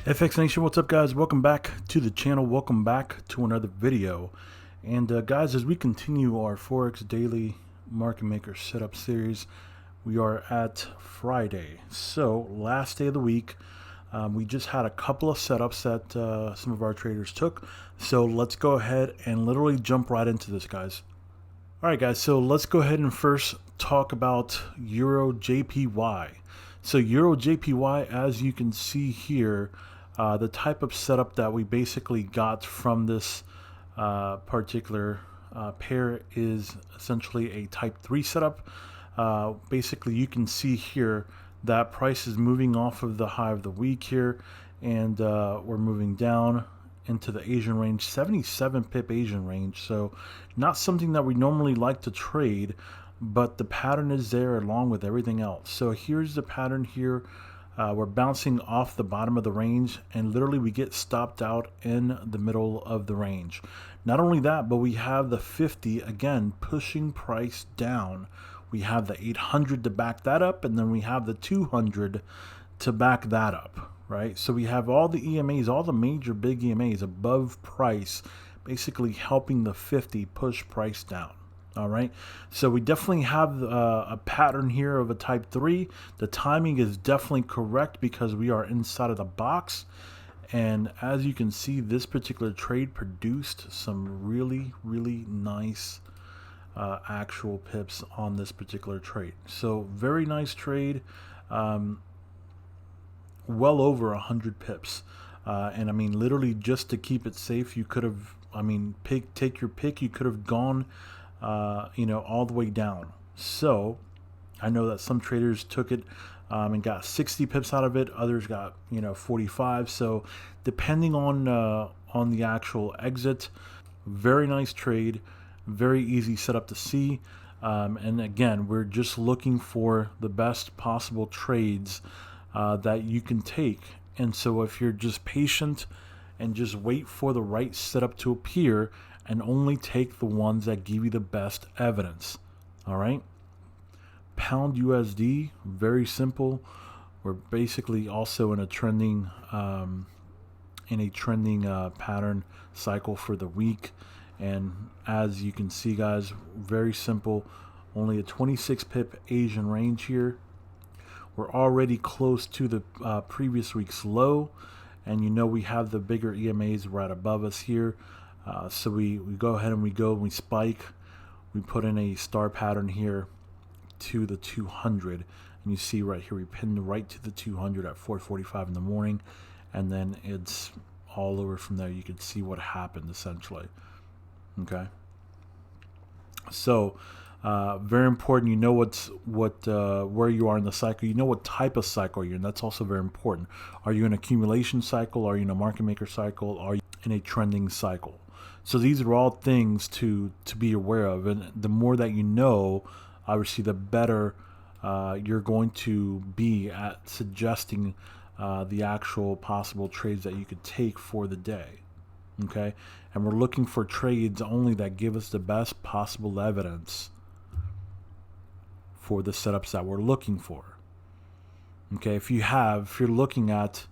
FX Nation, what's up guys? Welcome back to the channel. Welcome back to another video. And guys, as we continue our Forex Daily Market Maker Setup series, we are at Friday. So last day of the week, we just had a couple of setups that some of our traders took. So let's go ahead and literally jump right into this, guys. All right, guys, so let's go ahead and first talk about Euro JPY. So Euro JPY, as you can see here, the type of setup that we basically got from this particular pair is essentially a type 3 setup. Basically, you can see here that price is moving off of the high of the week here, and we're moving down into the Asian range, 77 pip Asian range. So not something that we normally like to trade, but the pattern is there along with everything else. So here's the pattern here. We're bouncing off the bottom of the range, and literally we get stopped out in the middle of the range. Not only that, but we have the 50 again pushing price down. We have the 800 to back that up, and then we have the 200 to back that up, right? So we have all the EMAs, all the major big EMAs above price, basically helping the 50 push price down. All right, so we definitely have a pattern here of a type 3. The timing is definitely correct because we are inside of the box. And as you can see, this particular trade produced some really nice actual pips on this particular trade. So very nice trade, well over 100 pips. And I mean, literally just to keep it safe, you could have, I mean, take your pick. You could have gone all the way down. So I know that some traders took it and got 60 pips out of it. Others got 45. So depending on the actual exit, very nice trade, very easy setup to see. And again, we're just looking for the best possible trades that you can take. And so if you're just patient and just wait for the right setup to appear, and only take the ones that give you the best evidence. All right. Pound USD, very simple. We're basically also in a trending pattern cycle for the week, and as you can see, guys, very simple. Only a 26 pip Asian range here. We're already close to the previous week's low, and we have the bigger EMAs right above us here. So we go ahead and we spike. We put in a star pattern here to the 200, and you see right here we pinned right to the 200 at 4:45 in the morning, and then it's all over from there. You can see what happened essentially. Okay. So very important. Where you are in the cycle. You know what type of cycle you're in. That's also very important. Are you in an accumulation cycle? Are you in a market maker cycle? Are you in a trending cycle? So these are all things to be aware of, and the more that you know, obviously, the better you're going to be at suggesting the actual possible trades that you could take for the day. Okay, and we're looking for trades only that give us the best possible evidence for the setups that we're looking for. Okay, if you're looking at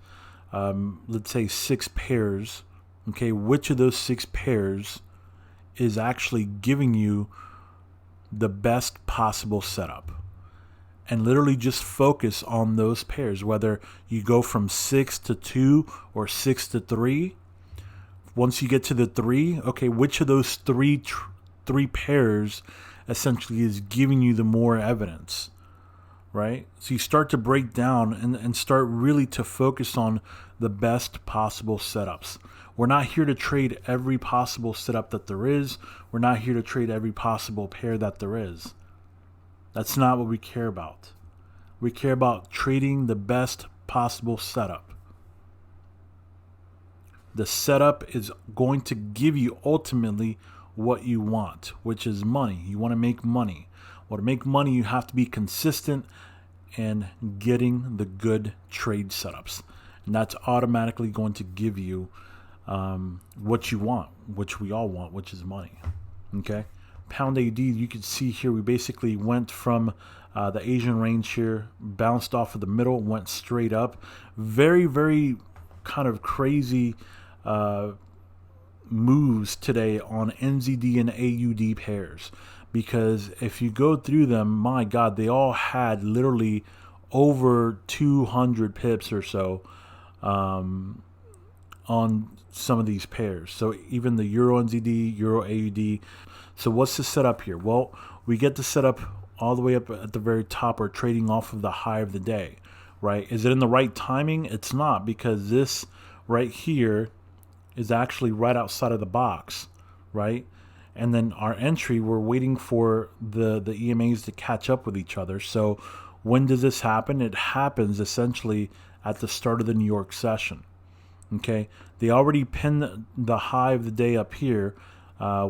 let's say 6 pairs. Okay, which of those 6 pairs is actually giving you the best possible setup? And literally just focus on those pairs, whether you go from 6 to 2 or 6 to 3. Once you get to the 3, okay, which of those three pairs essentially is giving you the more evidence, right? So you start to break down and start really to focus on the best possible setups. We're not here to trade every possible setup that there is. We're not here to trade every possible pair that there is. That's not what we care about. We care about trading the best possible setup. The setup is going to give you ultimately what you want, which is money. You want to make money. Well, to make money, you have to be consistent and getting the good trade setups. And that's automatically going to give you what you want, which we all want, which is money. Okay. Pound AD, you can see here we basically went from the Asian range here, bounced off of the middle, went straight up. Very kind of crazy moves today on NZD and AUD pairs, because if you go through them, my God, they all had literally over 200 pips or so on some of these pairs. So even the Euro NZD, Euro AUD. So what's the setup here? Well, we get the setup all the way up at the very top, or trading off of the high of the day, right? Is it in the right timing? It's not, because this right here is actually right outside of the box, right? And then our entry, we're waiting for the EMAs to catch up with each other. So when does this happen? It happens essentially at the start of the New York session. Okay, they already pinned the high of the day up here,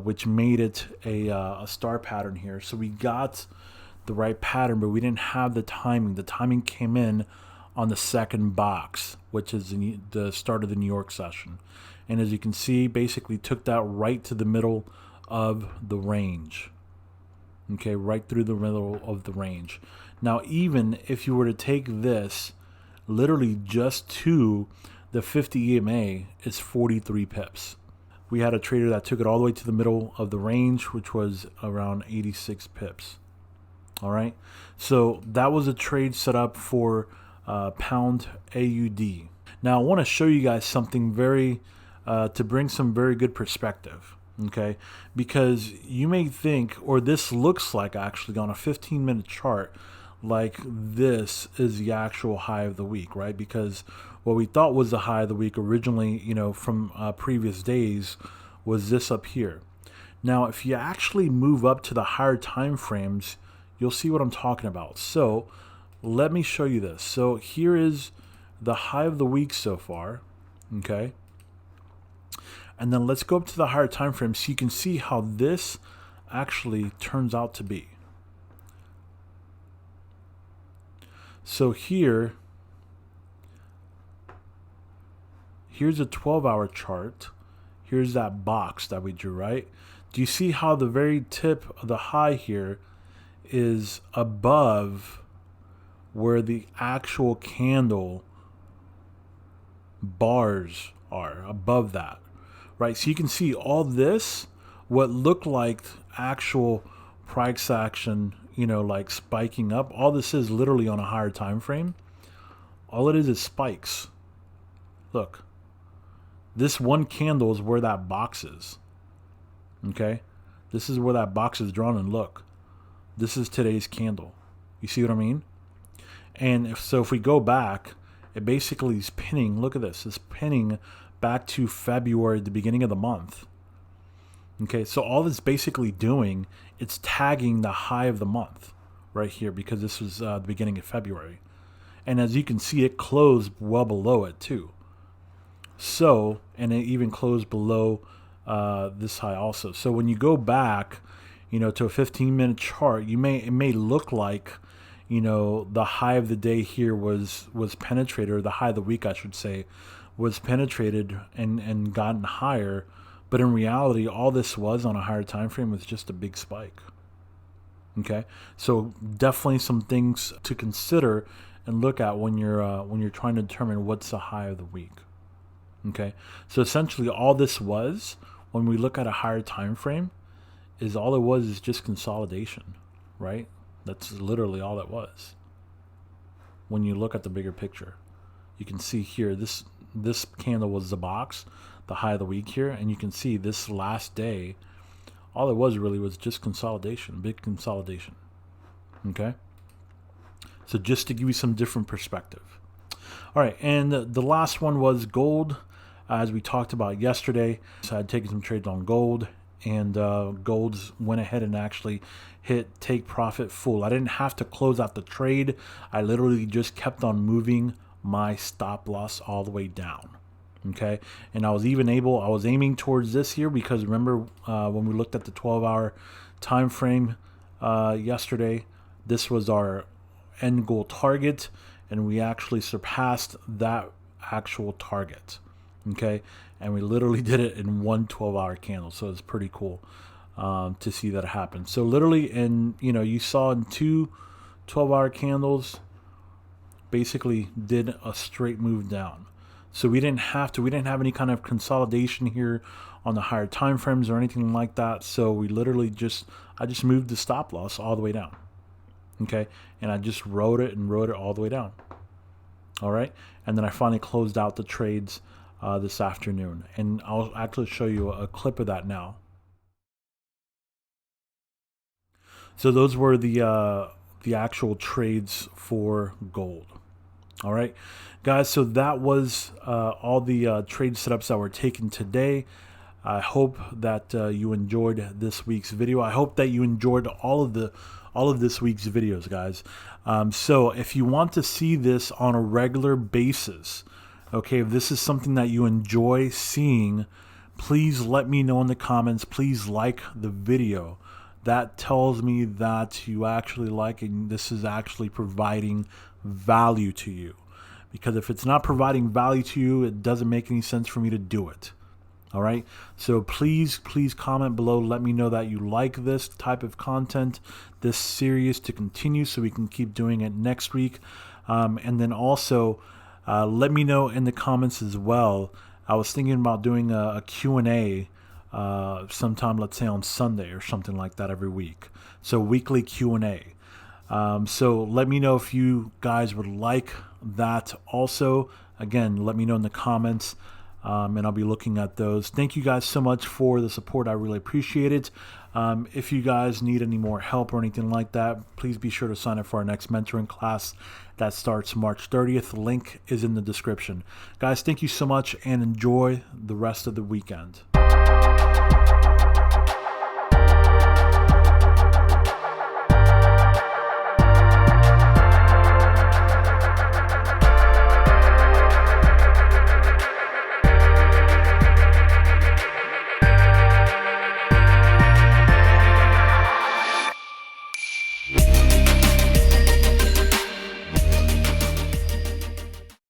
which made it a star pattern here. So we got the right pattern, but we didn't have the timing. The timing came in on the second box, which is the start of the New York session. And as you can see, basically took that right to the middle of the range. Okay, right through the middle of the range. Now, even if you were to take this literally just to the 50 EMA, is 43 pips. We had a trader that took it all the way to the middle of the range, which was around 86 pips. All right, so that was a trade set up for pound AUD. Now I want to show you guys something very to bring some very good perspective, okay? Because you may think, or this looks like actually on a 15-minute chart, like this is the actual high of the week, right? Because what we thought was the high of the week originally, you know, from previous days, was this up here. Now, if you actually move up to the higher time frames, you'll see what I'm talking about. So let me show you this. So here is the high of the week so far, okay? And then let's go up to the higher time frame so you can see how this actually turns out to be. So here's a 12-hour chart. Here's that box that we drew, right? Do you see how the very tip of the high here is above where the actual candle bars are, above that, right? So you can see all this, what looked like actual price action, you know, like spiking up, all this is literally on a higher time frame. All it is spikes. Look, this one candle is where that box is. Okay, this is where that box is drawn, and look, this is today's candle. You see what I mean? And if we go back, it basically is pinning. Look at this. It's pinning back to February, the beginning of the month. Okay, so all it's basically doing, it's tagging the high of the month right here, because this was the beginning of February. And as you can see, it closed well below it too. So, and it even closed below this high also. So when you go back, you know, to a 15-minute chart, it may look like, you know, the high of the day here was penetrated, or the high of the week, I should say, was penetrated and gotten higher. But in reality, all this was on a higher time frame was just a big spike. Okay, so definitely some things to consider and look at when you're trying to determine what's the high of the week. Okay, so essentially all this was, when we look at a higher time frame, is all it was is just consolidation, right? That's literally all it was. When you look at the bigger picture, you can see here this candle was the box, the high of the week here, and you can see this last day, all it was really was just consolidation, big consolidation. Okay, so just to give you some different perspective. All right, and the last one was gold, as we talked about yesterday. So I had taken some trades on gold, and gold went ahead and actually hit take profit full. I didn't have to close out the trade. I literally just kept on moving my stop loss all the way down. Okay, and I was aiming towards this here, because remember when we looked at the 12-hour time frame yesterday, this was our end goal target, and we actually surpassed that actual target. Okay, and we literally did it in one 12-hour candle, so it's pretty cool to see that happen. So literally, you saw in two 12-hour candles, basically did a straight move down. So we didn't have any kind of consolidation here on the higher time frames or anything like that. So we literally I just moved the stop loss all the way down. Okay, and I just rode it all the way down. All right, and then I finally closed out the trades this afternoon, and I'll actually show you a clip of that now. So those were the actual trades for gold. All right, guys, so that was all the trade setups that were taken today. I hope that you enjoyed this week's video. I hope that you enjoyed all of this week's videos, guys. So if you want to see this on a regular basis, okay, if this is something that you enjoy seeing, please let me know in the comments. Please like the video. That tells me that you actually like it and this is actually providing value to you. Because if it's not providing value to you, it doesn't make any sense for me to do it. All right, so please comment below. Let me know that you like this type of content, this series to continue, so we can keep doing it next week. And then also let me know in the comments as well. I was thinking about doing a Q&A sometime, let's say on Sunday or something like that every week. So weekly Q&A. So let me know if you guys would like that also. Again, let me know in the comments. And I'll be looking at those. Thank you guys so much for the support. I really appreciate it. If you guys need any more help or anything like that, please be sure to sign up for our next mentoring class that starts March 30th. The link is in the description. Guys, thank you so much and enjoy the rest of the weekend.